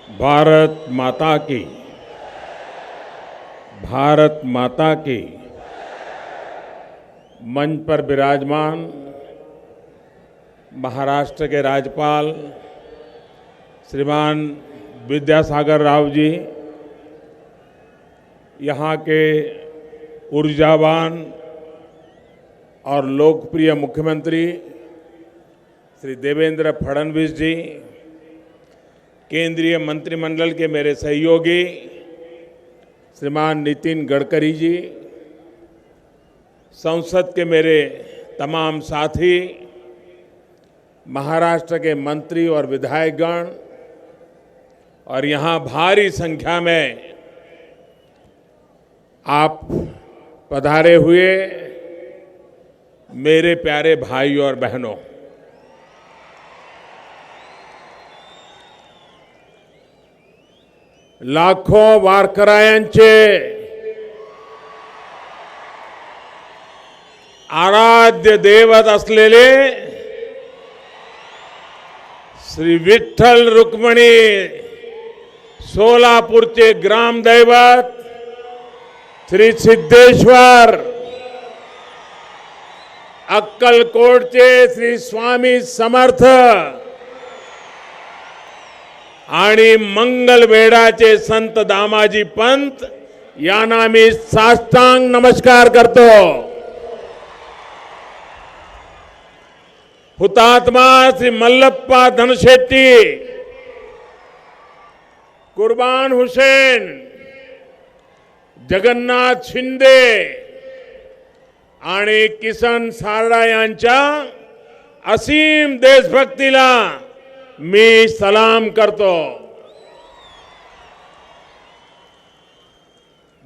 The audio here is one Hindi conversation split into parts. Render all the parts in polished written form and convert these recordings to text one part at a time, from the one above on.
भारत माता की, भारत माता की। मंच पर विराजमान महाराष्ट्र के राज्यपाल श्रीमान विद्यासागर राव जी, यहाँ के ऊर्जावान और लोकप्रिय मुख्यमंत्री श्री देवेंद्र फडणवीस जी, केंद्रीय मंत्रिमंडल के मेरे सहयोगी श्रीमान नितिन गडकरी जी, संसद के मेरे तमाम साथी, महाराष्ट्र के मंत्री और विधायकगण और यहाँ भारी संख्या में आप पधारे हुए मेरे प्यारे भाई और बहनों, लाखों वारकऱ्यांचे आराध्य दैवत असलेले श्री विठ्ठल रुक्मिणी सोलापूरचे ग्रामदैवत श्री सिद्धेश्वर, अक्कलकोटचे श्री स्वामी समर्थ आणि मंगलवेढाचे संत दामाजी पंत यांना मी साष्टांग नमस्कार करतो। हुतात्मा श्री मल्लप्पा धनशेट्टी, कुर्बान हुसेन, जगन्नाथ शिंदे आणि किसन सारडा यांच्या असीम देशभक्तीला मी सलाम करतो।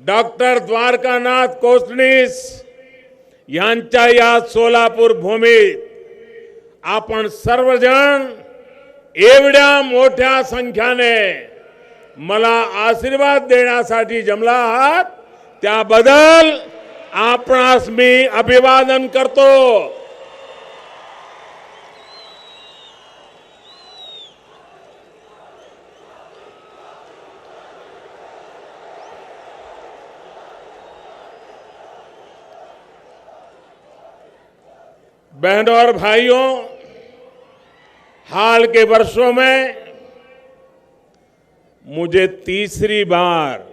डॉक्टर द्वारकानाथ कोसनीस यांच्या या सोलापूर भूमीत आपण सर्वजण एवढ्या मोठ्या संख्येने मला आशीर्वाद देण्यासाठी जमला आहात, त्याबद्दल आपणास मी अभिवादन करतो। बहनों और भाइयों, हाल के वर्षों में मुझे तीसरी बार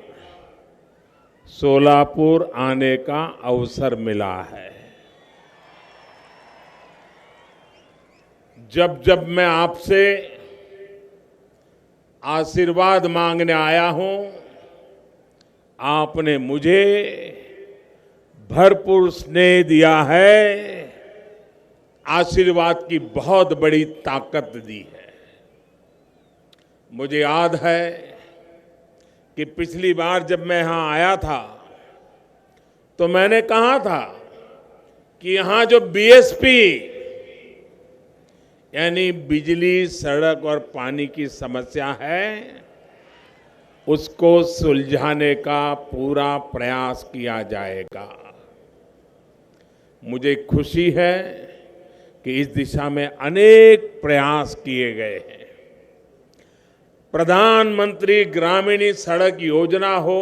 सोलापुर आने का अवसर मिला है। जब जब मैं आपसे आशीर्वाद मांगने आया हूं, आपने मुझे भरपूर स्नेह दिया है, आशीर्वाद की बहुत बड़ी ताकत दी है। मुझे याद है कि पिछली बार जब मैं यहां आया था तो मैंने कहा था कि यहां जो बीएसपी यानी बिजली, सड़क और पानी की समस्या है, उसको सुलझाने का पूरा प्रयास किया जाएगा। मुझे खुशी है कि इस दिशा में अनेक प्रयास किए गए हैं। प्रधानमंत्री ग्रामीण सड़क योजना हो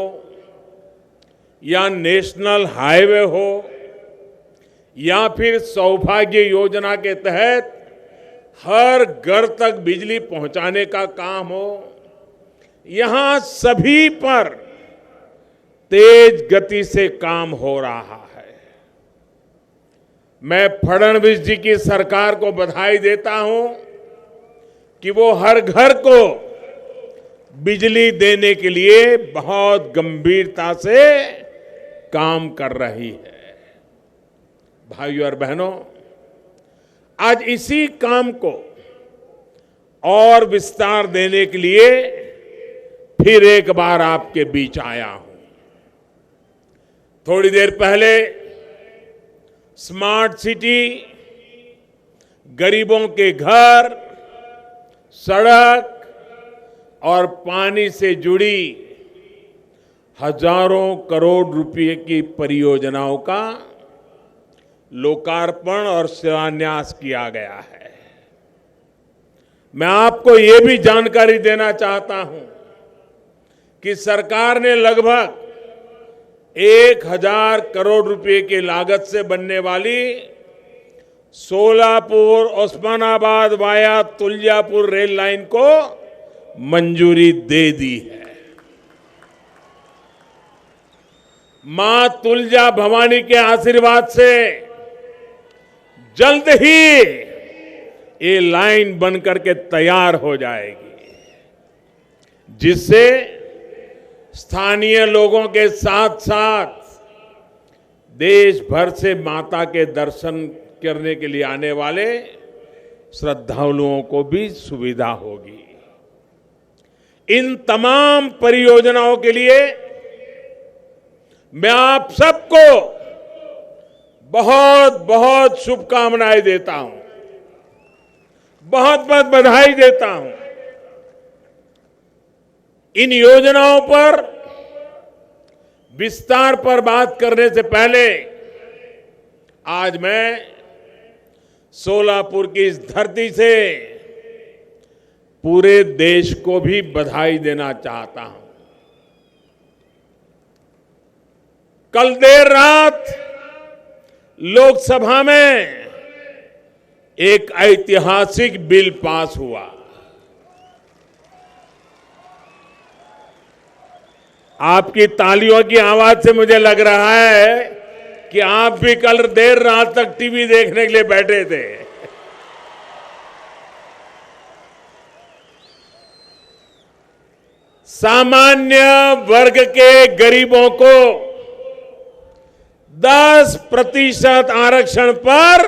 या नेशनल हाईवे हो या फिर सौभाग्य योजना के तहत हर घर तक बिजली पहुंचाने का काम हो, यहां सभी पर तेज गति से काम हो रहा है। मैं फडणवीस जी की सरकार को बधाई देता हूं कि वो हर घर को बिजली देने के लिए बहुत गंभीरता से काम कर रही है। भाइयों और बहनों, आज इसी काम को और विस्तार देने के लिए फिर एक बार आपके बीच आया हूं। थोड़ी देर पहले स्मार्ट सिटी, गरीबों के घर, सड़क और पानी से जुड़ी हजारों करोड़ रुपए की परियोजनाओं का लोकार्पण और शिलान्यास किया गया है। मैं आपको ये भी जानकारी देना चाहता हूं कि सरकार ने लगभग 1,000 करोड़ रुपए की लागत से बनने वाली Solapur Osmanabad via Tuljapur rail line को मंजूरी दे दी है। मां तुलजा भवानी के आशीर्वाद से जल्द ही ये लाइन बनकर के तैयार हो जाएगी, जिससे स्थानीय लोगों के साथ साथ देश भर से माता के दर्शन करने के लिए आने वाले श्रद्धालुओं को भी सुविधा होगी। इन तमाम परियोजनाओं के लिए मैं आप सबको बहुत बहुत शुभकामनाएं देता हूं, बहुत बहुत बधाई देता हूं। इन योजनाओं पर विस्तार पर बात करने से पहले आज मैं सोलापुर की इस धरती से पूरे देश को भी बधाई देना चाहता हूं। कल देर रात लोकसभा में एक ऐतिहासिक बिल पास हुआ। आपकी तालियों की आवाज से मुझे लग रहा है कि आप भी कल देर रात तक टीवी देखने के लिए बैठे थे। सामान्य वर्ग के गरीबों को 10% आरक्षण पर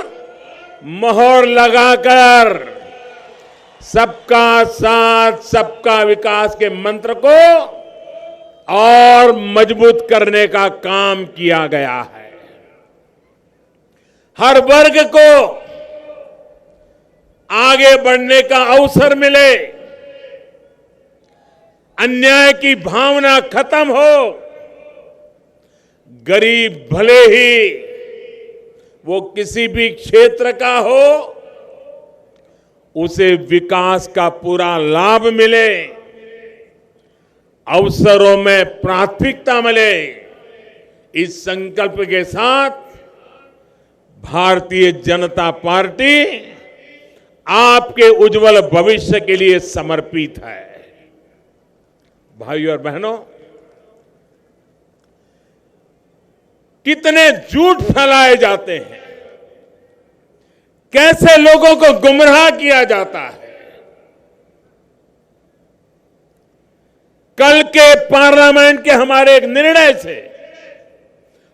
मोहर लगाकर सबका साथ सबका विकास के मंत्र को और मजबूत करने का काम किया गया है। हर वर्ग को आगे बढ़ने का अवसर मिले, अन्याय की भावना खत्म हो, गरीब भले ही वो किसी भी क्षेत्र का हो, उसे विकास का पूरा लाभ मिले, अवसरों में प्राथमिकता मिले। इस संकल्प के साथ भारतीय जनता पार्टी आपके उज्जवल भविष्य के लिए समर्पित है। भाइयों और बहनों, कितने झूठ फैलाए जाते हैं, कैसे लोगों को गुमराह किया जाता है। कल के पार्लियामेंट के हमारे एक निर्णय से,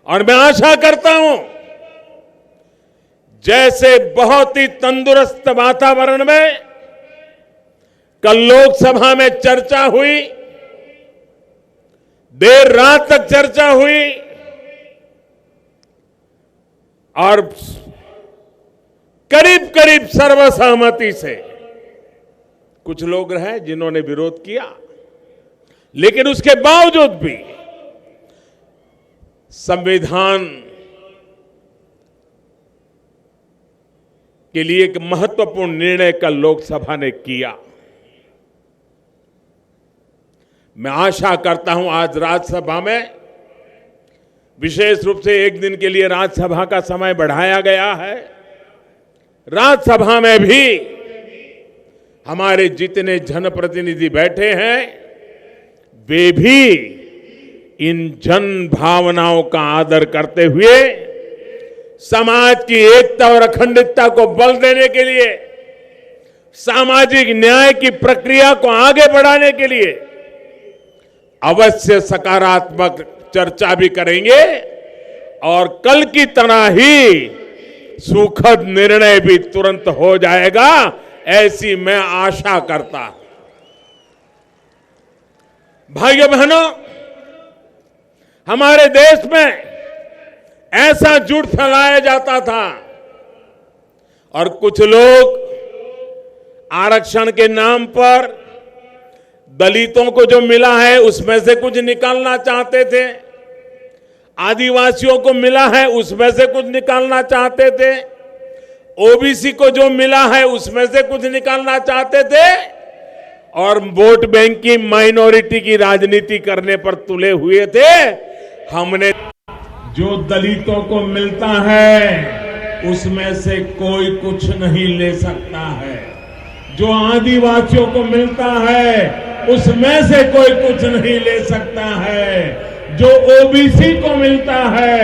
और मैं आशा करता हूं जैसे बहुत ही तंदुरुस्त वातावरण में कल लोकसभा में चर्चा हुई, देर रात तक चर्चा हुई और करीब करीब सर्वसहमति से, कुछ लोग रहे जिन्होंने विरोध किया, लेकिन उसके बावजूद भी संविधान के लिए एक महत्वपूर्ण निर्णय कल लोकसभा ने किया। मैं आशा करता हूं आज राज्यसभा में विशेष रूप से एक दिन के लिए राज्यसभा का समय बढ़ाया गया है। राज्यसभा में भी हमारे जितने जनप्रतिनिधि बैठे हैं वे भी इन जन भावनाओं का आदर करते हुए समाज की एकता और अखंडता को बल देने के लिए, सामाजिक न्याय की प्रक्रिया को आगे बढ़ाने के लिए अवश्य सकारात्मक चर्चा भी करेंगे और कल की तरह ही सुखद निर्णय भी तुरंत हो जाएगा, ऐसी मैं आशा करता हूं। भाइयों बहनों, हमारे देश में ऐसा झूठ फैलाया जाता था और कुछ लोग आरक्षण के नाम पर दलितों को जो मिला है उसमें से कुछ निकालना चाहते थे, आदिवासियों को मिला है उसमें से कुछ निकालना चाहते थे, ओबीसी को जो मिला है उसमें से कुछ निकालना चाहते थे और वोट बैंक की माइनॉरिटी की राजनीति करने पर तुले हुए थे। हमने जो दलितों को मिलता है उसमें से कोई कुछ नहीं ले सकता है, जो आदिवासियों को मिलता है उसमें से कोई कुछ नहीं ले सकता है, जो ओबीसी को मिलता है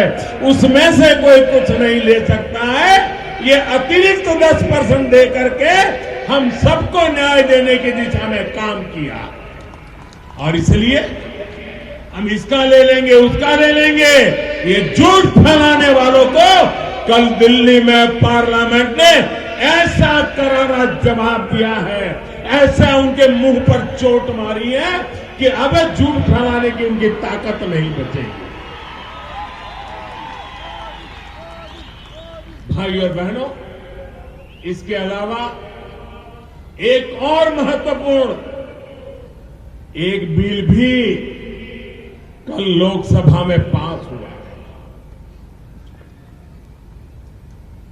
उसमें से कोई कुछ नहीं ले सकता है। ये अतिरिक्त 10% दे करके हम सबको न्याय देने की दिशा में काम किया और इसलिए हम इसका ले लेंगे उसका ले लेंगे, ये झूठ फैलाने वालों को कल दिल्ली में पार्लियामेंट ने ऐसा करारा जवाब दिया है, ऐसा उनके मुंह पर चोट मारी है कि अब झूठ फैलाने की उनकी ताकत नहीं बचेगी। भाई और बहनों, इसके अलावा एक और महत्वपूर्ण एक बिल भी कल लोकसभा में पास हुआ है।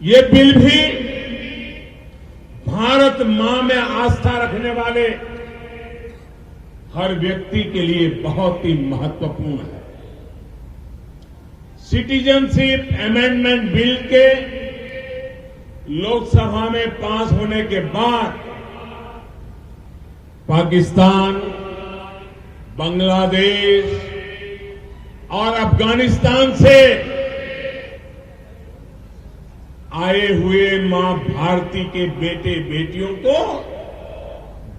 ये बिल भी भारत मां में आस्था रखने वाले हर व्यक्ति के लिए बहुत ही महत्वपूर्ण है। सिटीजनशिप अमेंडमेंट बिल के लोकसभा में पास होने के बाद पाकिस्तान, बांग्लादेश और अफगानिस्तान से आए हुए मां भारती के बेटे बेटियों को,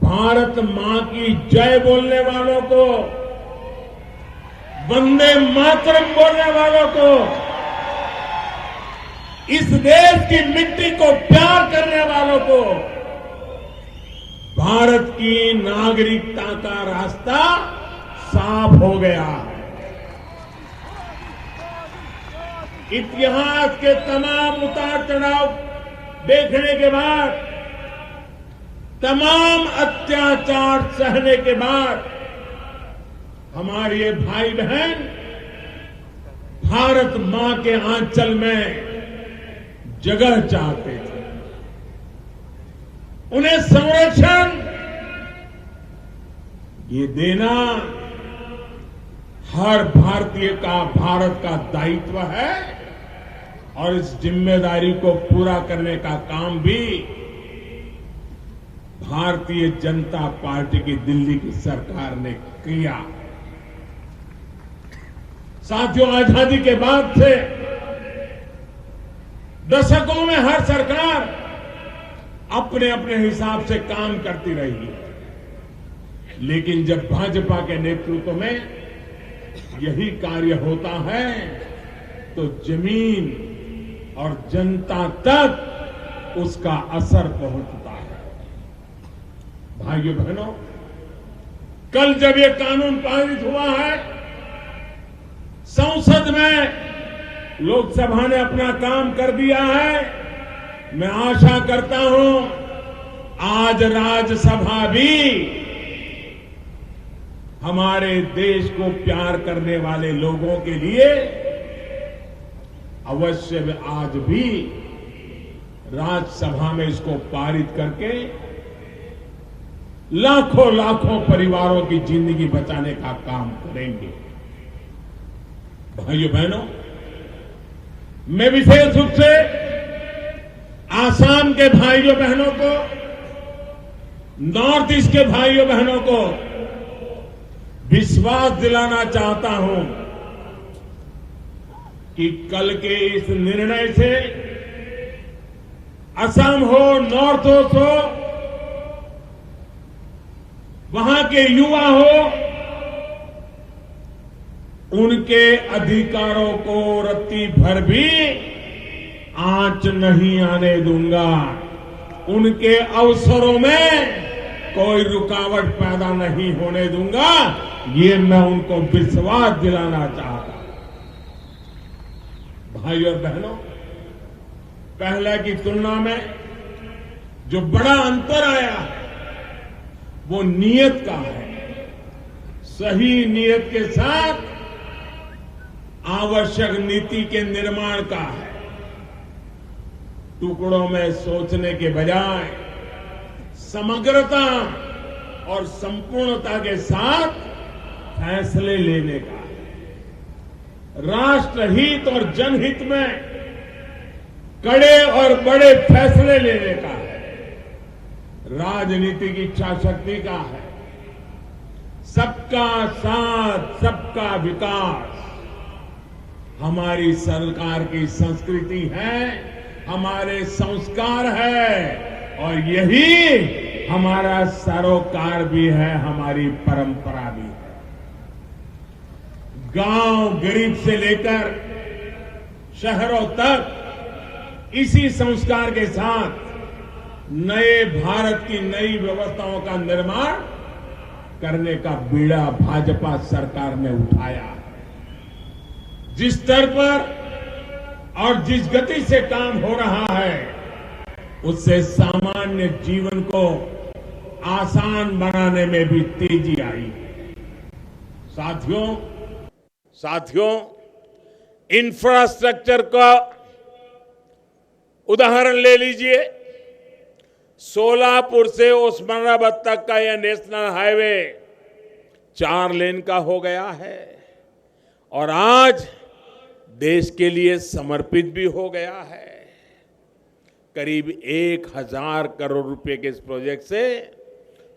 भारत मां की जय बोलने वालों को, वंदे मातरम बोलने वालों को, इस देश की मिट्टी को प्यार करने वालों को भारत की नागरिकता का रास्ता साफ हो गया है। इतिहास के तमाम उतार चढ़ाव देखने के बाद, तमाम अत्याचार सहने के बाद हमारे ये भाई बहन भारत मां के आंचल में जगह चाहते थे। उन्हें संरक्षण ये देना हर भारतीय का, भारत का दायित्व है और इस जिम्मेदारी को पूरा करने का काम भी भारतीय जनता पार्टी की दिल्ली की सरकार ने किया। साथियों, आजादी के बाद से दशकों में हर सरकार अपने अपने हिसाब से काम करती रही है, लेकिन जब भाजपा के नेतृत्व में यही कार्य होता है तो जमीन और जनता तक उसका असर पहुंचता है। भाइयों बहनों, कल जब ये कानून पारित हुआ है, संसद में लोकसभा ने अपना काम कर दिया है, मैं आशा करता हूं आज राज्यसभा भी हमारे देश को प्यार करने वाले लोगों के लिए अवश्य में आज भी राज्यसभा में इसको पारित करके लाखों लाखों परिवारों की जिंदगी बचाने का काम करेंगे। भाइयों बहनों, मैं विशेष रूप से आसाम के भाइयों बहनों को, नॉर्थ ईस्ट के भाइयों बहनों को विश्वास दिलाना चाहता हूं कि कल के इस निर्णय से असम हो, नॉर्थ ईस्ट हो, वहां के युवा हो, उनके अधिकारों को रत्ती भर भी आंच नहीं आने दूंगा। उनके अवसरों में कोई रुकावट पैदा नहीं होने दूंगा, ये मैं उनको विश्वास दिलाना चाहता हूं। भाई और बहनों, पहले की तुलना में जो बड़ा अंतर आया है वो नीयत का है। सही नीयत के साथ आवश्यक नीति के निर्माण का है। टुकड़ों में सोचने के बजाय समग्रता और संपूर्णता के साथ फैसले लेने का है। राष्ट्रहित और जनहित में कड़े और बड़े फैसले लेने का है। राजनीतिक इच्छा शक्ति का है। सबका साथ, सबका विकास हमारी सरकार की संस्कृति है, हमारे संस्कार है और यही हमारा सरोकार भी है, हमारी परंपरा भी है। गांव गरीब से लेकर शहरों तक इसी संस्कार के साथ नए भारत की नई व्यवस्थाओं का निर्माण करने का बीड़ा भाजपा सरकार ने उठाया है। जिस स्तर पर और जिस गति से काम हो रहा है, उससे सामान्य जीवन को आसान बनाने में भी तेजी आई है। साथियों, इंफ्रास्ट्रक्चर का उदाहरण ले लीजिए। सोलापुर से उस्मानाबाद तक का यह नेशनल हाईवे 4 लेन का हो गया है और आज देश के लिए समर्पित भी हो गया है। करीब 1000 करोड़ रुपए के इस प्रोजेक्ट से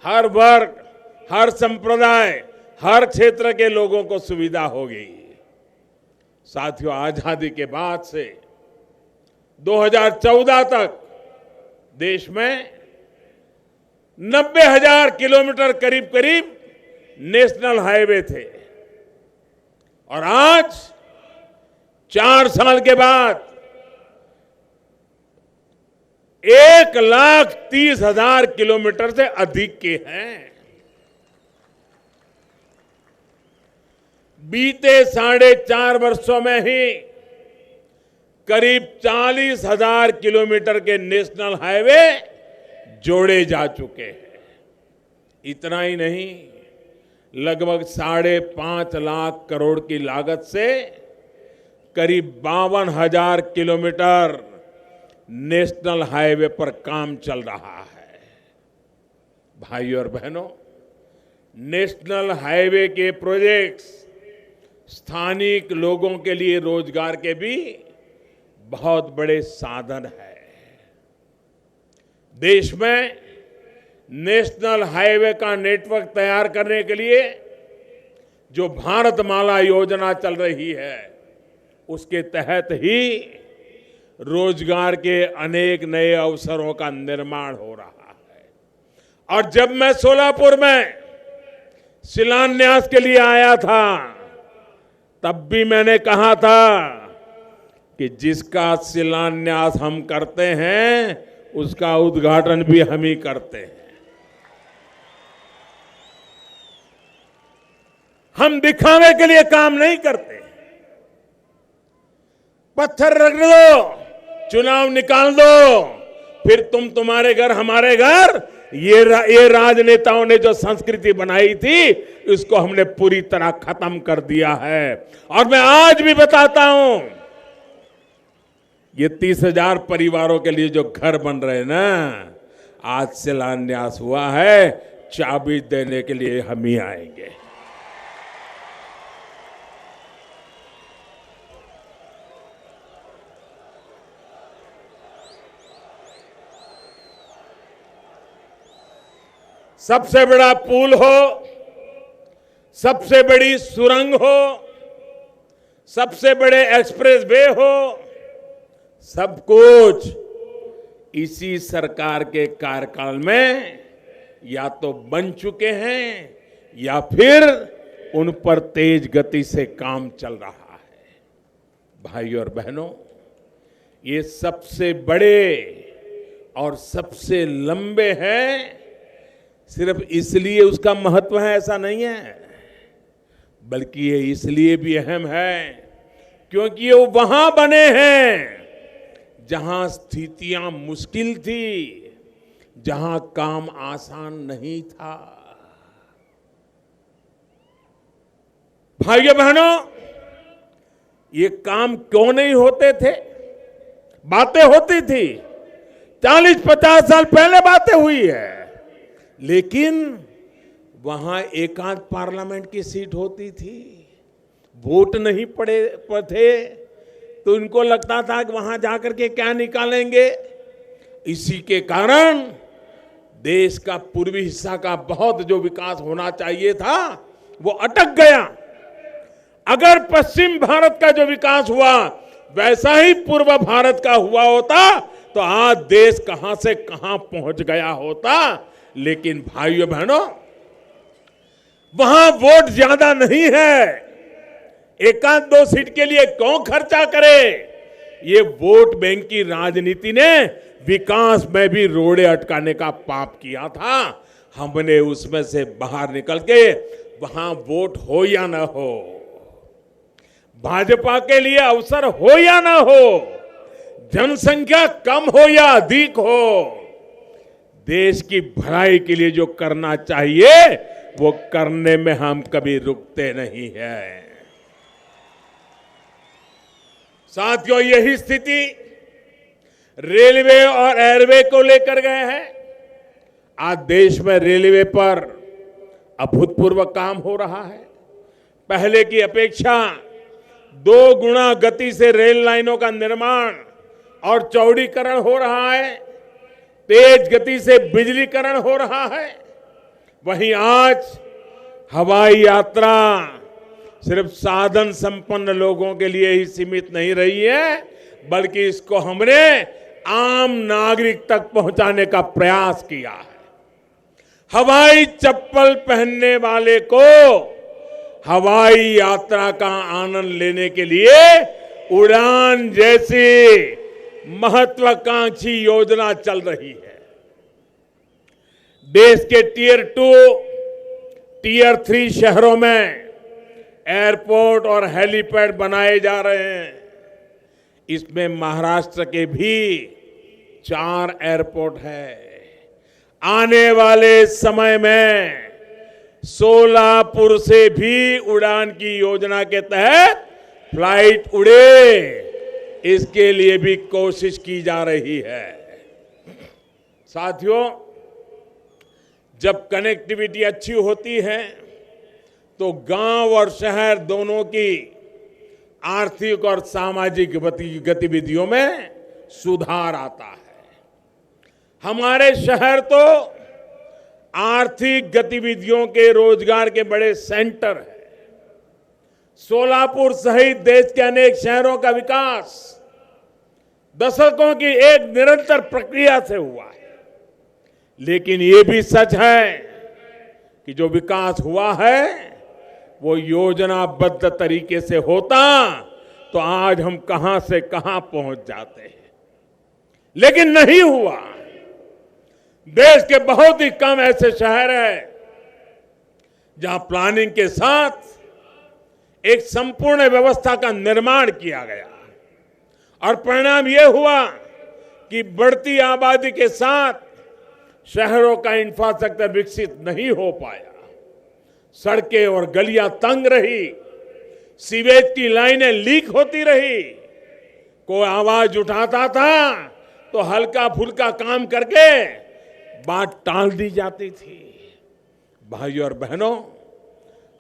हर वर्ग, हर संप्रदाय, हर क्षेत्र के लोगों को सुविधा होगी। साथियों, आजादी के बाद से 2014 तक देश में 90,000 किलोमीटर करीब करीब नेशनल हाईवे थे और आज 4 साल के बाद 1,30,000 किलोमीटर से अधिक के हैं। बीते 4.5 वर्षों में ही करीब 40,000 किलोमीटर के नेशनल हाईवे जोड़े जा चुके हैं। इतना ही नहीं, लगभग 5.5 लाख करोड़ की लागत से करीब 52,000 किलोमीटर नेशनल हाईवे पर काम चल रहा है। भाइयों और बहनों, नेशनल हाईवे के प्रोजेक्ट्स स्थानीय लोगों के लिए रोजगार के भी बहुत बड़े साधन है। देश में नेशनल हाईवे का नेटवर्क तैयार करने के लिए जो भारतमाला योजना चल रही है, उसके तहत ही रोजगार के अनेक नए अवसरों का निर्माण हो रहा है। और जब मैं सोलापुर में शिलान्यास के लिए आया था, तब भी मैंने कहा था कि जिसका शिलान्यास हम करते हैं, उसका उद्घाटन भी हम ही करते हैं। हम दिखावे के लिए काम नहीं करते। पत्थर रख दो, चुनाव निकाल दो, फिर तुम्हारे घर हमारे घर, ये राजनेताओं ने जो संस्कृति बनाई थी, इसको हमने पूरी तरह खत्म कर दिया है। और मैं आज भी बताता हूं, ये 30,000 परिवारों के लिए जो घर बन रहे हैं ना, आज शिलान्यास हुआ है, चाबी देने के लिए हम ही आएंगे। सबसे बड़ा पुल हो, सबसे बड़ी सुरंग हो, सबसे बड़े एक्सप्रेस वे हो, सब कुछ इसी सरकार के कार्यकाल में या तो बन चुके हैं या फिर उन पर तेज गति से काम चल रहा है। भाइयों और बहनों, ये सबसे बड़े और सबसे लंबे हैं, सिर्फ इसलिए उसका महत्व है ऐसा नहीं है, बल्कि ये इसलिए भी अहम है क्योंकि ये वहां बने हैं जहां स्थितियां मुश्किल थी, जहां काम आसान नहीं था। भाइयों बहनों, ये काम क्यों नहीं होते थे? बातें होती थी, 40-50 साल पहले बातें हुई है, लेकिन वहां एकांत पार्लियामेंट की सीट होती थी, वोट नहीं पड़े थे, तो इनको लगता था कि वहां जाकर के क्या निकालेंगे। इसी के कारण देश का पूर्वी हिस्सा का बहुत जो विकास होना चाहिए था वो अटक गया। अगर पश्चिम भारत का जो विकास हुआ वैसा ही पूर्व भारत का हुआ होता तो आज देश कहां से कहां पहुंच गया होता। लेकिन भाइयों बहनों, वहां वोट ज्यादा नहीं है, एकांत दो सीट के लिए कौन खर्चा करे। ये वोट बैंक की राजनीति ने विकास में भी रोड़े अटकाने का पाप किया था। हमने उसमें से बाहर निकल के वहां वोट हो या ना हो, भाजपा के लिए अवसर हो या ना हो, जनसंख्या कम हो या अधिक हो, देश की भलाई के लिए जो करना चाहिए वो करने में हम कभी रुकते नहीं हैं। साथियों, यही स्थिति रेलवे और एयरवे को लेकर गए हैं। आज देश में रेलवे पर अभूतपूर्व काम हो रहा है। पहले की अपेक्षा 2 गुना गति से रेल लाइनों का निर्माण और चौड़ीकरण हो रहा है, तेज गति से बिजलीकरण हो रहा है। वहीं आज हवाई यात्रा सिर्फ साधन संपन्न लोगों के लिए ही सीमित नहीं रही है, बल्कि इसको हमने आम नागरिक तक पहुंचाने का प्रयास किया है। हवाई चप्पल पहनने वाले को हवाई यात्रा का आनंद लेने के लिए उड़ान जैसी महत्वाकांक्षी योजना चल रही है। देश के टियर 2, टियर 3 शहरों में एयरपोर्ट और हेलीपैड बनाए जा रहे हैं। इसमें महाराष्ट्र के भी 4 एयरपोर्ट हैं। आने वाले समय में सोलापुर से भी उड़ान की योजना के तहत फ्लाइट उड़े, इसके लिए भी कोशिश की जा रही है। साथियों, जब कनेक्टिविटी अच्छी होती है तो गांव और शहर दोनों की आर्थिक और सामाजिक गतिविधियों में सुधार आता है। हमारे शहर तो आर्थिक गतिविधियों के, रोजगार के बड़े सेंटर हैं। सोलापुर सहित देश के अनेक शहरों का विकास दशकों की एक निरंतर प्रक्रिया से हुआ है। लेकिन ये भी सच है कि जो विकास हुआ है वो योजनाबद्ध तरीके से होता तो आज हम कहां से कहां पहुंच जाते हैं, लेकिन नहीं हुआ। देश के बहुत ही कम ऐसे शहर हैं जहां प्लानिंग के साथ एक संपूर्ण व्यवस्था का निर्माण किया गया और परिणाम यह हुआ कि बढ़ती आबादी के साथ शहरों का इंफ्रास्ट्रक्चर विकसित नहीं हो पाया। सड़कें और गलियां तंग रही, सीवेज की लाइनें लीक होती रही। कोई आवाज उठाता था तो हल्का फुल्का काम करके बात टाल दी जाती थी। भाइयों और बहनों,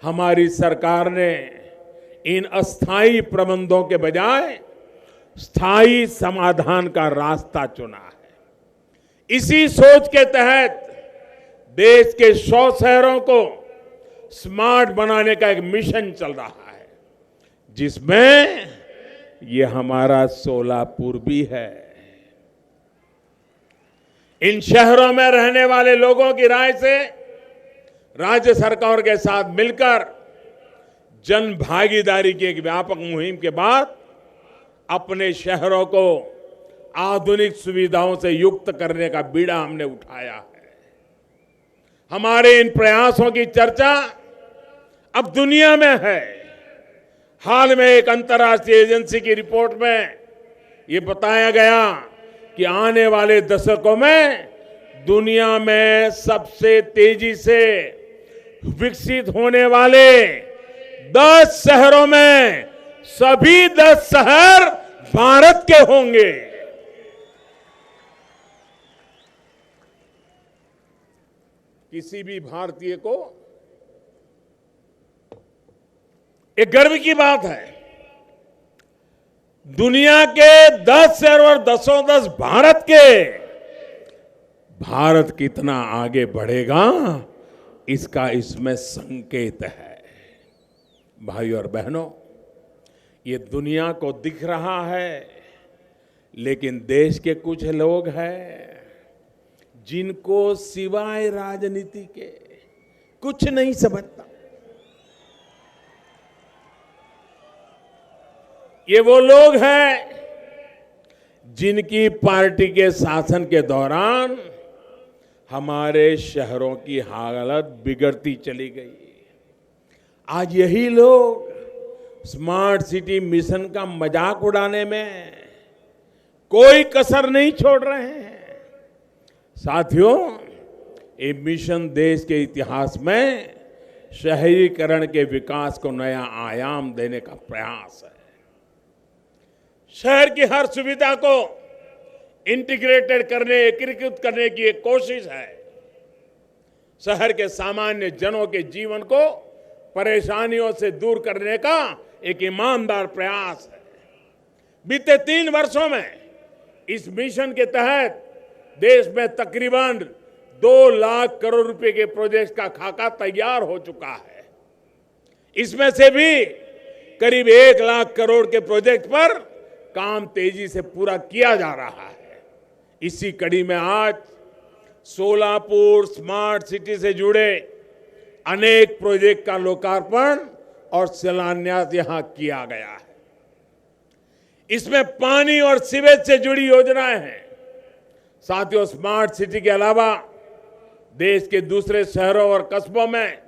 हमारी सरकार ने इन अस्थायी प्रबंधों के बजाय स्थायी समाधान का रास्ता चुना है। इसी सोच के तहत देश के 100 शहरों को स्मार्ट बनाने का एक मिशन चल रहा है, जिसमें ये हमारा सोलापुर भी है। इन शहरों में रहने वाले लोगों की राय से राज्य सरकार के साथ मिलकर जन भागीदारी की एक व्यापक मुहिम के बाद अपने शहरों को आधुनिक सुविधाओं से युक्त करने का बीड़ा हमने उठाया है। हमारे इन प्रयासों की चर्चा अब दुनिया में है। हाल में एक अंतर्राष्ट्रीय एजेंसी की रिपोर्ट में ये बताया गया कि आने वाले दशकों में दुनिया में सबसे तेजी से विकसित होने वाले 10 शहरों में सभी 10 शहर भारत के होंगे। किसी भी भारतीय को एक गर्व की बात है। दुनिया के 10 शहर और 10 भारत कितना आगे बढ़ेगा इसका इसमें संकेत है। भाई और बहनों, ये दुनिया को दिख रहा है, लेकिन देश के कुछ लोग हैं जिनको सिवाय राजनीति के कुछ नहीं समझता। ये वो लोग हैं जिनकी पार्टी के शासन के दौरान हमारे शहरों की हालत बिगड़ती चली गई। आज यही लोग स्मार्ट सिटी मिशन का मजाक उड़ाने में कोई कसर नहीं छोड़ रहे हैं। साथियों, ये मिशन देश के इतिहास में शहरीकरण के विकास को नया आयाम देने का प्रयास है। शहर की हर सुविधा को इंटीग्रेटेड करने, एकीकृत करने की एक कोशिश है। शहर के सामान्य जनों के जीवन को परेशानियों से दूर करने का एक ईमानदार प्रयास है। बीते 3 वर्षों में इस मिशन के तहत देश में तकरीबन 2 लाख करोड़ रुपए के प्रोजेक्ट का खाका तैयार हो चुका है। इसमें से भी करीब 1 लाख करोड़ के प्रोजेक्ट पर काम तेजी से पूरा किया जा रहा है। इसी कड़ी में आज सोलापुर स्मार्ट सिटी से जुड़े अनेक प्रोजेक्ट का लोकार्पण और शिलान्यास यहां किया गया है। इसमें पानी और सीवेज से जुड़ी योजनाएं हैं। साथियों, स्मार्ट सिटी के अलावा देश के दूसरे शहरों और कस्बों में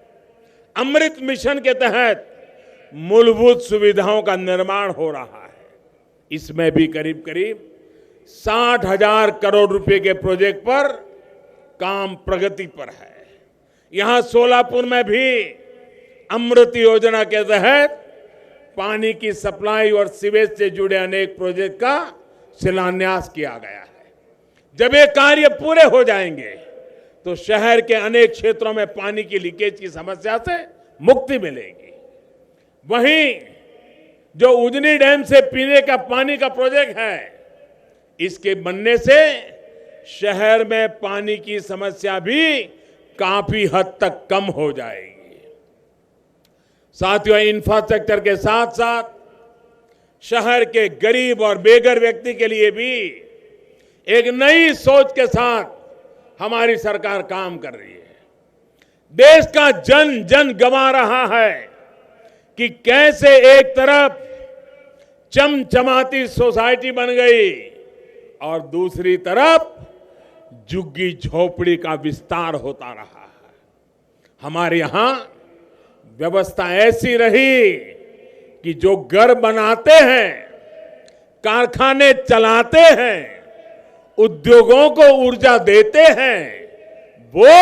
अमृत मिशन के तहत मूलभूत सुविधाओं का निर्माण हो रहा है। इसमें भी करीब करीब 60,000 करोड़ रुपए के प्रोजेक्ट पर काम प्रगति पर है। यहां सोलापुर में भी अमृत योजना के तहत पानी की सप्लाई और सीवेज से जुड़े अनेक प्रोजेक्ट का शिलान्यास किया गया है। जब ये कार्य पूरे हो जाएंगे तो शहर के अनेक क्षेत्रों में पानी की लीकेज की समस्या से मुक्ति मिलेगी। वहीं जो उजनी डैम से पीने का पानी का प्रोजेक्ट है, इसके बनने से शहर में पानी की समस्या भी काफी हद तक कम हो जाएगी। साथियों, इंफ्रास्ट्रक्चर के साथ साथ शहर के गरीब और बेघर व्यक्ति के लिए भी एक नई सोच के साथ हमारी सरकार काम कर रही है। देश का जन जन गंवा रहा है कि कैसे एक तरफ चमचमाती सोसाइटी बन गई और दूसरी तरफ झुग्गी झोपड़ी का विस्तार होता रहा है। हमारे यहां व्यवस्था ऐसी रही कि जो घर बनाते हैं, कारखाने चलाते हैं, उद्योगों को ऊर्जा देते हैं, वो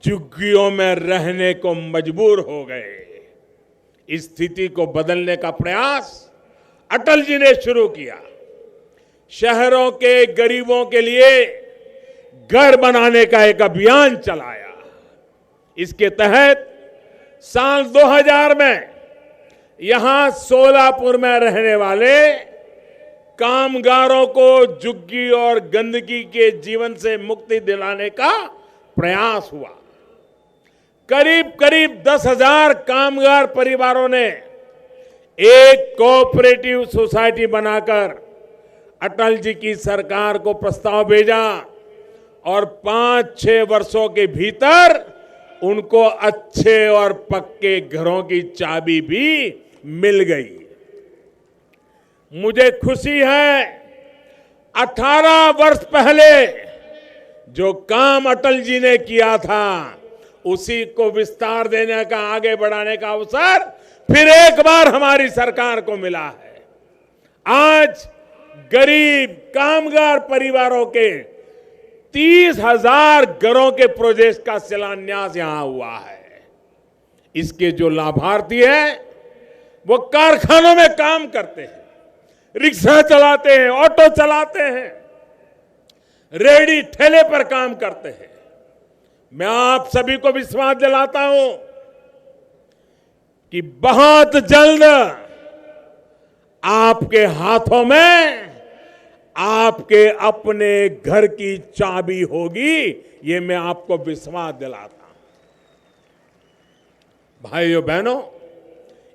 झुग्गियों में रहने को मजबूर हो गए। इस स्थिति को बदलने का प्रयास अटल जी ने शुरू किया। शहरों के गरीबों के लिए घर बनाने का एक अभियान चलाया। इसके तहत साल 2000 में यहां सोलापुर में रहने वाले कामगारों को झुग्गी और गंदगी के जीवन से मुक्ति दिलाने का प्रयास हुआ। करीब करीब 10,000 कामगार परिवारों ने एक कोऑपरेटिव सोसाइटी बनाकर अटल जी की सरकार को प्रस्ताव भेजा और 5-6 वर्षों के भीतर उनको अच्छे और पक्के घरों की चाबी भी मिल गई। मुझे खुशी है 18 वर्ष पहले जो काम अटल जी ने किया था उसी को विस्तार देने का, आगे बढ़ाने का अवसर फिर एक बार हमारी सरकार को मिला है। आज गरीब कामगार परिवारों के 30,000 घरों के प्रोजेक्ट का शिलान्यास यहां हुआ है। इसके जो लाभार्थी हैं वो कारखानों में काम करते हैं, रिक्शा चलाते हैं, ऑटो चलाते हैं, रेहड़ी ठेले पर काम करते हैं। मैं आप सभी को विश्वास दिलाता हूं कि बहुत जल्द आपके हाथों में आपके अपने घर की चाबी होगी, ये मैं आपको विश्वास दिलाता हूं। भाइयों बहनों,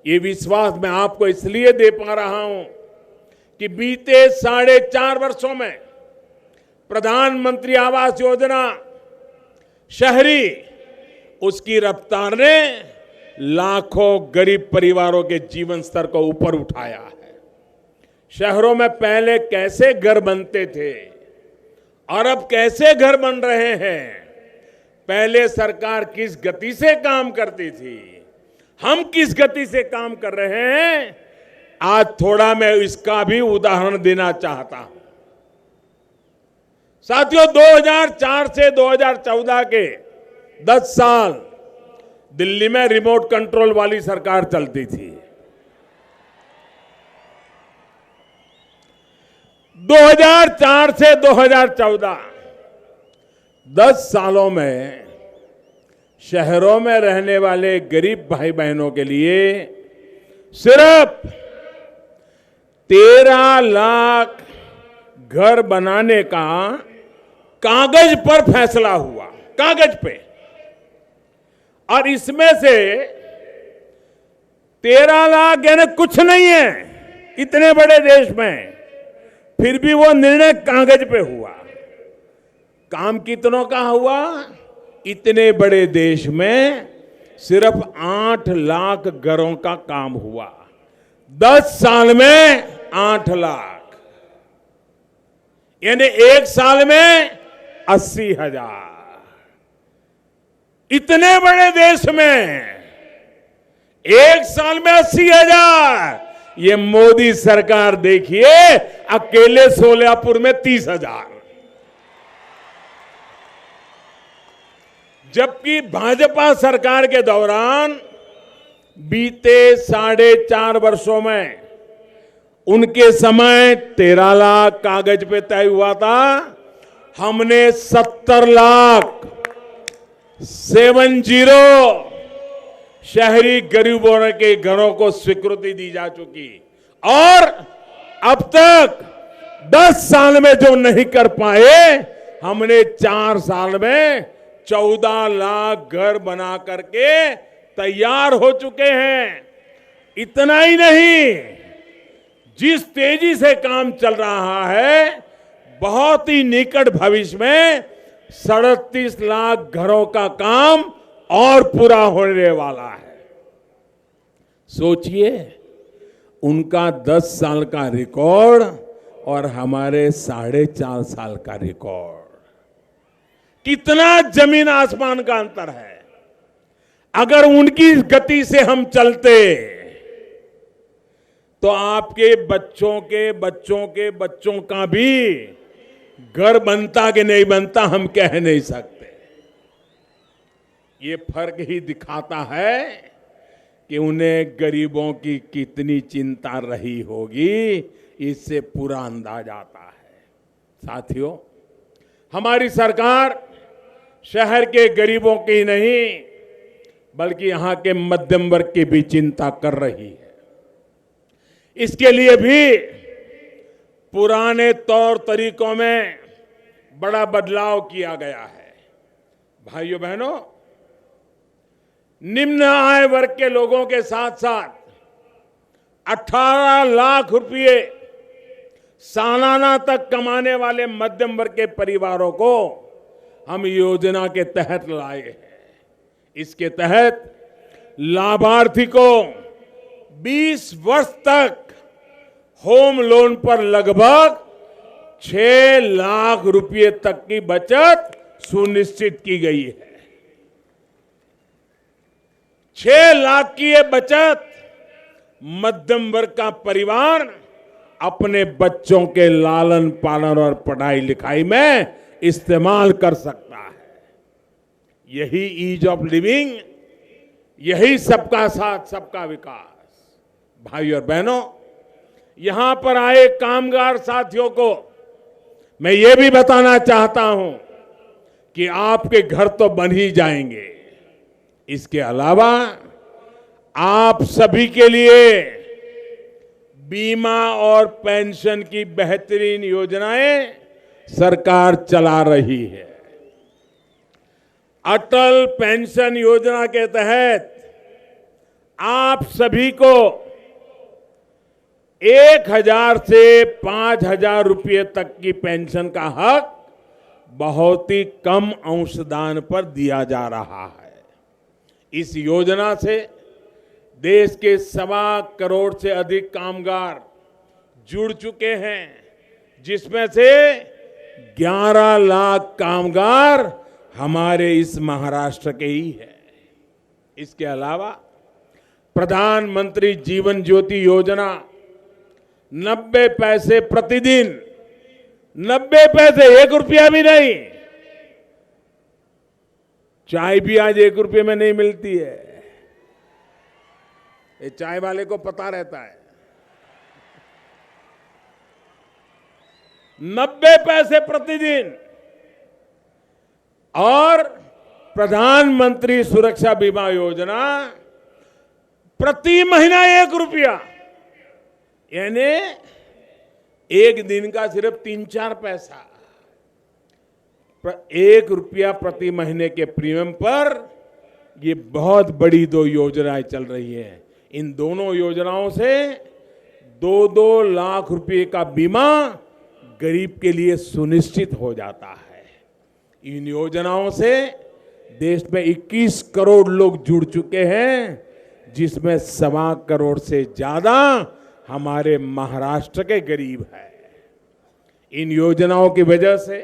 ये विश्वास मैं आपको इसलिए दे पा रहा हूं कि बीते 4.5 वर्षों में प्रधानमंत्री आवास योजना शहरी, उसकी रफ्तार ने लाखों गरीब परिवारों के जीवन स्तर को ऊपर उठाया है। शहरों में पहले कैसे घर बनते थे और अब कैसे घर बन रहे हैं, पहले सरकार किस गति से काम करती थी, हम किस गति से काम कर रहे हैं, आज थोड़ा मैं इसका भी उदाहरण देना चाहता हूं। साथियों, 2004 से 2014 के 10 साल दिल्ली में रिमोट कंट्रोल वाली सरकार चलती थी। 2004 से 2014 10 सालों में शहरों में रहने वाले गरीब भाई बहनों के लिए सिर्फ 13 लाख घर बनाने का कागज पर फैसला हुआ, कागज पे। और इसमें से 13 लाख यानी कुछ नहीं है इतने बड़े देश में, फिर भी वो निर्णय कागज पे हुआ। काम कितनों का हुआ? इतने बड़े देश में सिर्फ 8 लाख घरों का काम हुआ। 10 साल में 8 लाख, यानी 1 साल में 80,000। इतने बड़े देश में 1 साल में 80,000। ये मोदी सरकार देखिए, अकेले सोलापुर में 30,000। जबकि भाजपा सरकार के दौरान बीते 4.5 वर्षों में उनके समय 13 लाख कागज पे तय हुआ था, हमने 70 लाख 70 शहरी गरीबों के घरों को स्वीकृति दी जा चुकी। और अब तक 10 साल में जो नहीं कर पाए, हमने 4 साल में 14 लाख घर बना करके तैयार हो चुके हैं। इतना ही नहीं, जिस तेजी से काम चल रहा है, बहुत ही निकट भविष्य में 37 लाख घरों का काम और पूरा होने वाला है। सोचिए, उनका 10 साल का रिकॉर्ड और हमारे 4.5 साल का रिकॉर्ड, कितना जमीन आसमान का अंतर है। अगर उनकी गति से हम चलते तो आपके बच्चों के बच्चों के बच्चों का भी घर बनता कि नहीं बनता हम कह नहीं सकते। ये फर्क ही दिखाता है कि उन्हें गरीबों की कितनी चिंता रही होगी, इससे पूरा अंदाज आता है। साथियों, हमारी सरकार शहर के गरीबों की नहीं बल्कि यहां के मध्यम वर्ग की भी चिंता कर रही है। इसके लिए भी पुराने तौर तरीकों में बड़ा बदलाव किया गया है। भाइयों बहनों, निम्न आय वर्ग के लोगों के साथ साथ 18 लाख रुपए सालाना तक कमाने वाले मध्यम वर्ग के परिवारों को हम योजना के तहत लाए हैं। इसके तहत लाभार्थी को 20 वर्ष तक होम लोन पर लगभग 6 लाख रुपए तक की बचत सुनिश्चित की गई है। 6 लाख की ये बचत मध्यम वर्ग का परिवार अपने बच्चों के लालन पालन और पढ़ाई लिखाई में इस्तेमाल कर सकता है। यही ईज ऑफ लिविंग, यही सबका साथ सबका विकास। भाइयों और बहनों, यहां पर आए कामगार साथियों को मैं ये भी बताना चाहता हूं कि आपके घर तो बन ही जाएंगे। इसके अलावा आप सभी के लिए बीमा और पेंशन की बेहतरीन योजनाएं सरकार चला रही है। अटल पेंशन योजना के तहत आप सभी को 1,000 से 5,000 रुपये तक की पेंशन का हक बहुत ही कम अंशदान पर दिया जा रहा है। इस योजना से देश के 1.25 करोड़ से अधिक कामगार जुड़ चुके हैं, जिसमें से 11 लाख कामगार हमारे इस महाराष्ट्र के ही हैं। इसके अलावा प्रधानमंत्री जीवन ज्योति योजना 90 पैसे प्रतिदिन, 90 पैसे, 1 रुपया भी नहीं। चाय भी आज 1 रुपये में नहीं मिलती है, ये चाय वाले को पता रहता है। 90 पैसे प्रतिदिन और प्रधानमंत्री सुरक्षा बीमा योजना प्रति महीना 1 रुपया, यानी एक दिन का सिर्फ 3-4 पैसा। 1 रुपया प्रति महीने के प्रीमियम पर ये बहुत बड़ी 2 योजनाएं चल रही हैं। इन दोनों योजनाओं से 2-2 लाख रुपए का बीमा गरीब के लिए सुनिश्चित हो जाता है। इन योजनाओं से देश में 21 करोड़ लोग जुड़ चुके हैं, जिसमें 1.25 करोड़ से ज्यादा हमारे महाराष्ट्र के गरीब हैं। इन योजनाओं की वजह से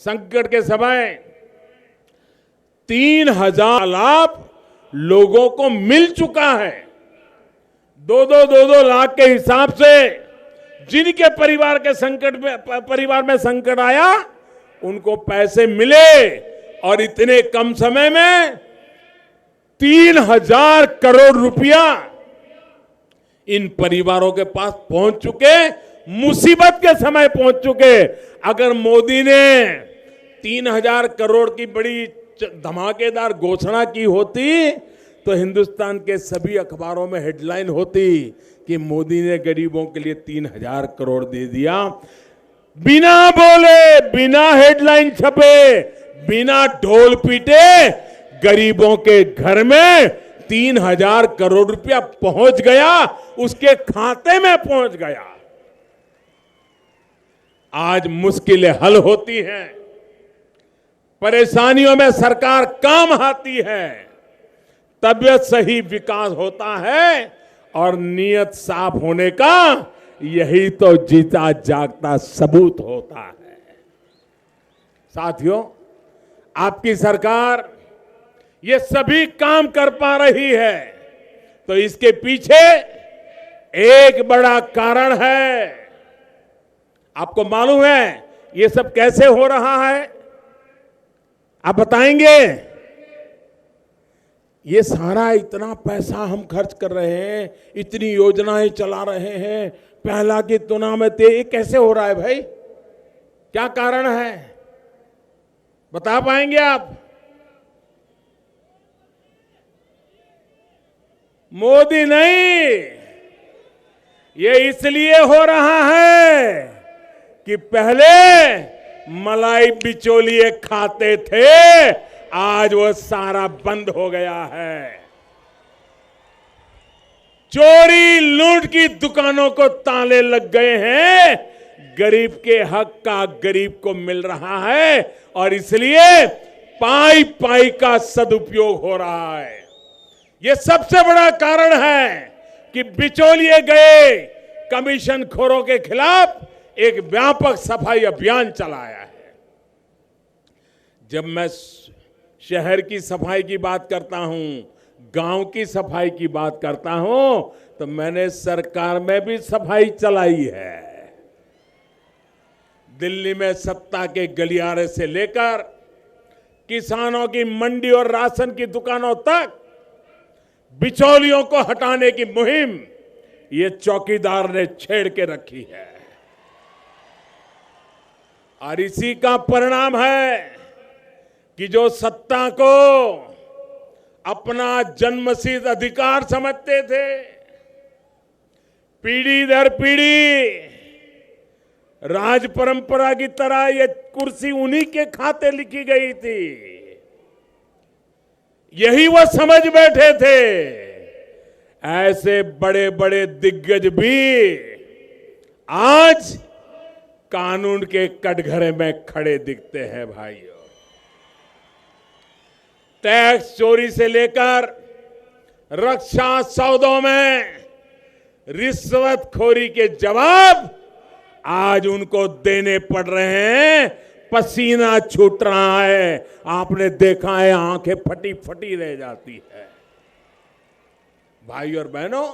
संकट के समय 3,000 लाभ लोगों को मिल चुका है। 2-2 लाख के हिसाब से जिनके परिवार में संकट आया, उनको पैसे मिले और इतने कम समय में 3,000 करोड़ रुपया इन परिवारों के पास पहुंच चुके, मुसीबत के समय पहुंच चुके। अगर मोदी ने 3,000 करोड़ की बड़ी धमाकेदार घोषणा की होती तो हिंदुस्तान के सभी अखबारों में हेडलाइन होती कि मोदी ने गरीबों के लिए 3,000 करोड़ दे दिया। बिना बोले, बिना हेडलाइन छपे, बिना ढोल पीटे गरीबों के घर में 3,000 करोड़ रुपया पहुंच गया, उसके खाते में पहुंच गया। आज मुश्किलें हल होती हैं, परेशानियों में सरकार काम आती है, तबियत सही विकास होता है और नीयत साफ होने का यही तो जीता जागता सबूत होता है। साथियों, आपकी सरकार ये सभी काम कर पा रही है तो इसके पीछे एक बड़ा कारण है। आपको मालूम है ये सब कैसे हो रहा है? आप बताएंगे? ये सारा इतना पैसा हम खर्च कर रहे हैं, इतनी योजनाएं चला रहे हैं, पहला की तुलना में ये कैसे हो रहा है भाई? क्या कारण है? बता पाएंगे आप? मोदी नहीं, ये इसलिए हो रहा है कि पहले मलाई बिचौलिए खाते थे, आज वो सारा बंद हो गया है। चोरी लूट की दुकानों को ताले लग गए हैं, गरीब के हक का गरीब को मिल रहा है और इसलिए पाई पाई का सदुपयोग हो रहा है। ये सबसे बड़ा कारण है कि बिचौलिए गए कमीशन खोरों के खिलाफ एक व्यापक सफाई अभियान चलाया है। जब मैं शहर की सफाई की बात करता हूं, गांव की सफाई की बात करता हूं, तो मैंने सरकार में भी सफाई चलाई है। दिल्ली में सत्ता के गलियारे से लेकर किसानों की मंडी और राशन की दुकानों तक बिचौलियों को हटाने की मुहिम ये चौकीदार ने छेड़ के रखी है और इसी का परिणाम है कि जो सत्ता को अपना जन्मसिद्ध अधिकार समझते थे। पीढ़ी दर पीढ़ी राज परंपरा की तरह ये कुर्सी उन्हीं के खाते लिखी गई थी, यही वो समझ बैठे थे। ऐसे बड़े बड़े दिग्गज भी आज कानून के कटघरे में खड़े दिखते हैं भाइयों। टैक्स चोरी से लेकर रक्षा सौदों में रिश्वतखोरी के जवाब आज उनको देने पड़ रहे हैं। पसीना छूट रहा है, आपने देखा है, आंखें फटी फटी रह जाती है। भाई और बहनों,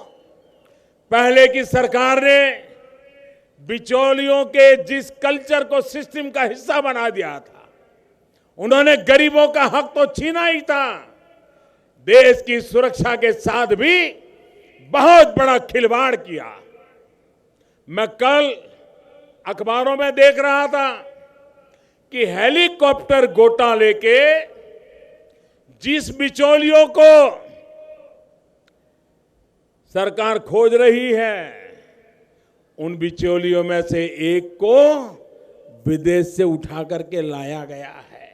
पहले की सरकार ने बिचौलियों के जिस कल्चर को सिस्टम का हिस्सा बना दिया था, उन्होंने गरीबों का हक तो छीना ही था, देश की सुरक्षा के साथ भी बहुत बड़ा खिलवाड़ किया। मैं कल अखबारों में देख रहा था कि हेलीकॉप्टर घोटाले के जिस बिचौलियों को सरकार खोज रही है, उन बिचौलियों में से एक को विदेश से उठा करके लाया गया है।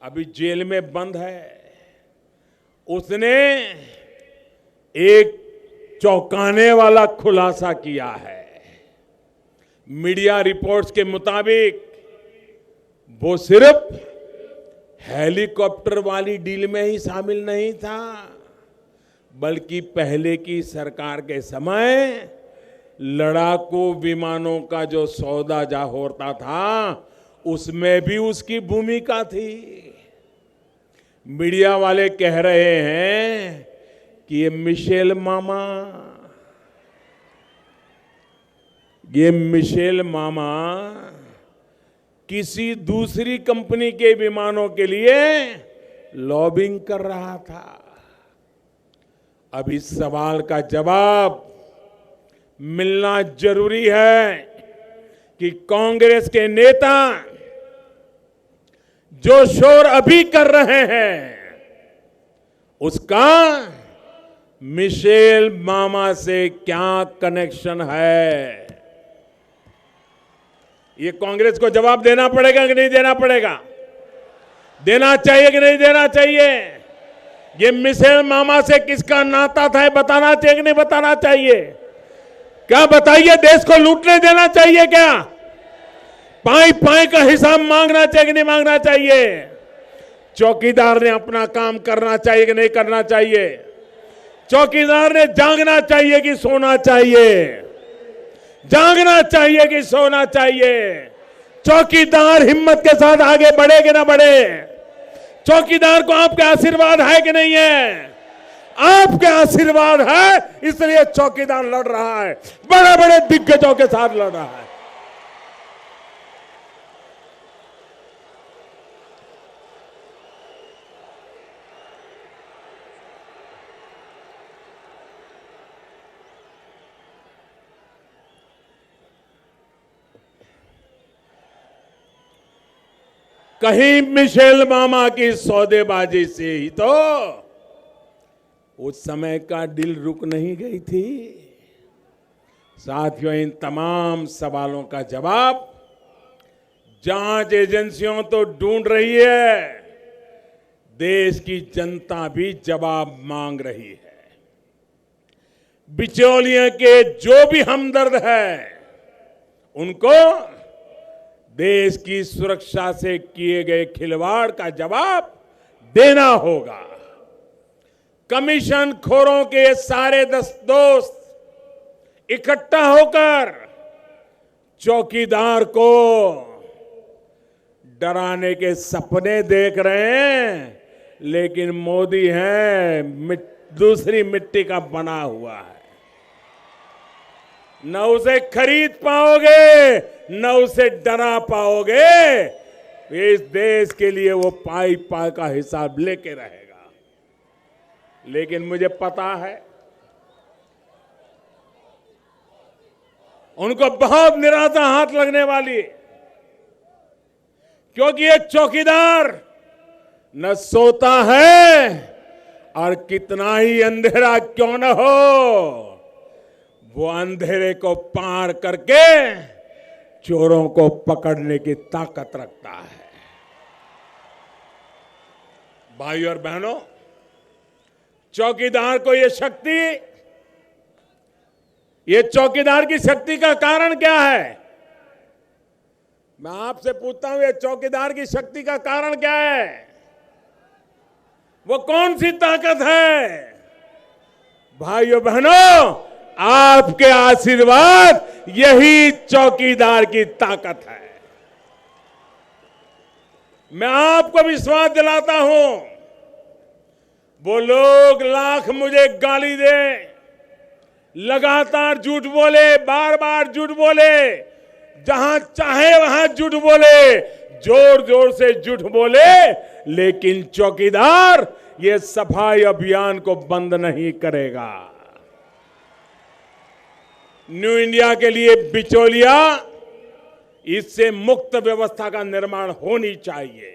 अभी जेल में बंद है। उसने एक चौंकाने वाला खुलासा किया है। मीडिया रिपोर्ट्स के मुताबिक वो सिर्फ हेलीकॉप्टर वाली डील में ही शामिल नहीं था, बल्कि पहले की सरकार के समय लड़ाकू विमानों का जो सौदा जा होता था, उसमें भी उसकी भूमिका थी। मीडिया वाले कह रहे हैं कि ये मिशेल मामा किसी दूसरी कंपनी के विमानों के लिए लॉबिंग कर रहा था। अब इस सवाल का जवाब मिलना जरूरी है कि कांग्रेस के नेता जो शोर अभी कर रहे हैं, उसका मिशेल मामा से क्या कनेक्शन है, ये कांग्रेस को जवाब देना पड़ेगा कि नहीं देना पड़ेगा? देना चाहिए कि नहीं देना चाहिए? ये मिशेल मामा से किसका नाता था, बताना चाहिए कि नहीं बताना चाहिए? क्या बताइए, देश को लूटने देना चाहिए क्या? पाई पाई का हिसाब मांगना चाहिए कि नहीं मांगना चाहिए? चौकीदार ने अपना काम करना चाहिए कि नहीं करना चाहिए? चौकीदार ने जागना चाहिए कि सोना चाहिए? जागना चाहिए कि सोना चाहिए? चौकीदार हिम्मत के साथ आगे बढ़े कि ना बढ़े? चौकीदार को आपके आशीर्वाद है कि नहीं है? आपके आशीर्वाद है, इसलिए चौकीदार लड़ रहा है, बड़े बड़े दिग्गजों के साथ लड़ रहा है। कहीं मिशेल मामा की सौदेबाजी से ही तो उस समय का दिल रुक नहीं गई थी। साथियों, इन तमाम सवालों का जवाब जांच एजेंसियों तो ढूंढ रही है, देश की जनता भी जवाब मांग रही है। बिचौलियों के जो भी हमदर्द है, उनको देश की सुरक्षा से किए गए खिलवाड़ का जवाब देना होगा। कमीशन खोरों के सारे दोस्त इकट्ठा होकर चौकीदार को डराने के सपने देख रहे हैं, लेकिन मोदी है दूसरी मिट्टी का बना हुआ है। न उसे खरीद पाओगे, न उसे डरा पाओगे। इस देश के लिए वो पाई पाई का हिसाब लेके रहेगा। लेकिन मुझे पता है उनको बहुत निराशा हाथ लगने वाली है, क्योंकि ये चौकीदार न सोता है, और कितना ही अंधेरा क्यों न हो, वो अंधेरे को पार करके चोरों को पकड़ने की ताकत रखता है। भाई और बहनों, चौकीदार को ये चौकीदार की शक्ति का कारण क्या है? मैं आपसे पूछता हूं, ये चौकीदार की शक्ति का कारण क्या है? वो कौन सी ताकत है? भाइयों बहनों, आपके आशीर्वाद यही चौकीदार की ताकत है। मैं आपको विश्वास दिलाता हूं, वो लोग लाख मुझे गाली दे, लगातार झूठ बोले, बार बार झूठ बोले, जहां चाहे वहां झूठ बोले, जोर जोर से झूठ बोले, लेकिन चौकीदार ये सफाई अभियान को बंद नहीं करेगा। न्यू इंडिया के लिए बिचौलिया, इससे मुक्त व्यवस्था का निर्माण होनी चाहिए।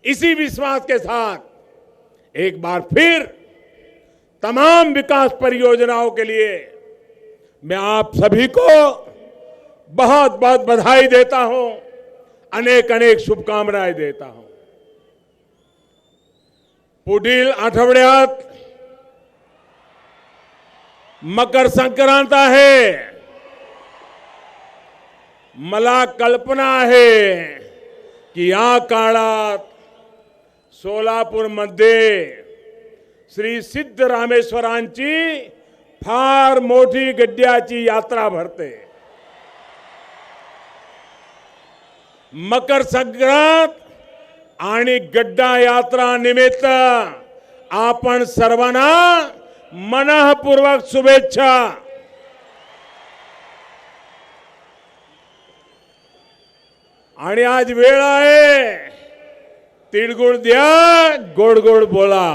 इसी विश्वास के साथ एक बार फिर तमाम विकास परियोजनाओं के लिए मैं आप सभी को बहुत बहुत बधाई देता हूं, अनेक अनेक शुभकामनाएं देता हूं। पुढील आठवड्यात मकर संक्रांत आहे। मला कल्पना आहे की या काळात सोलापूरमध्ये श्री सिद्धरामेश्वरांची फार मोठी गड्ड्याची यात्रा भरते। मकर संक्रांत आणि गड्डा यात्रा निमित्त आपण सर्वांना मनःपूर्वक शुभेच्छा। आणि आज वेळ आहे, तिळगुळ द्या, गोड गोड बोला।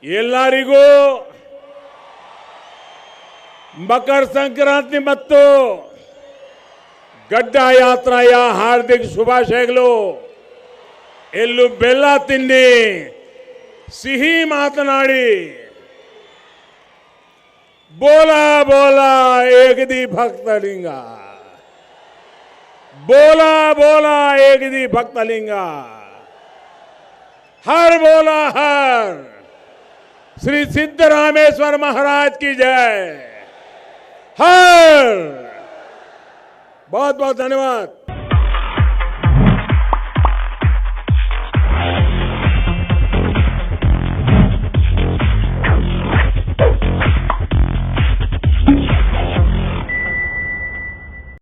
ಎಲ್ಲರಿಗೂ ಮಕರ ಸಂಕ್ರಾಂತಿ ಮತ್ತು ಗಡ್ಡ ಯಾತ್ರೆಯ ಹಾರ್ದಿಕ ಶುಭಾಶಯಗಳು। ಎಲ್ಲೂ ಬೆಲ್ಲ ತಿನ್ನಿ, ಸಿಹಿ ಮಾತನಾಡಿ, ಬೋಲಾ ಬೋಲಾ ಏಕದಿ ಭಕ್ತಲಿಂಗ, ಬೋಲಾ ಬೋಲಾ ಏಕದಿ ಭಕ್ತಲಿಂಗ, हर बोला हर। श्री सिद्धरामेश्वर महाराज की जय। हर। बहुत बहुत धन्यवाद।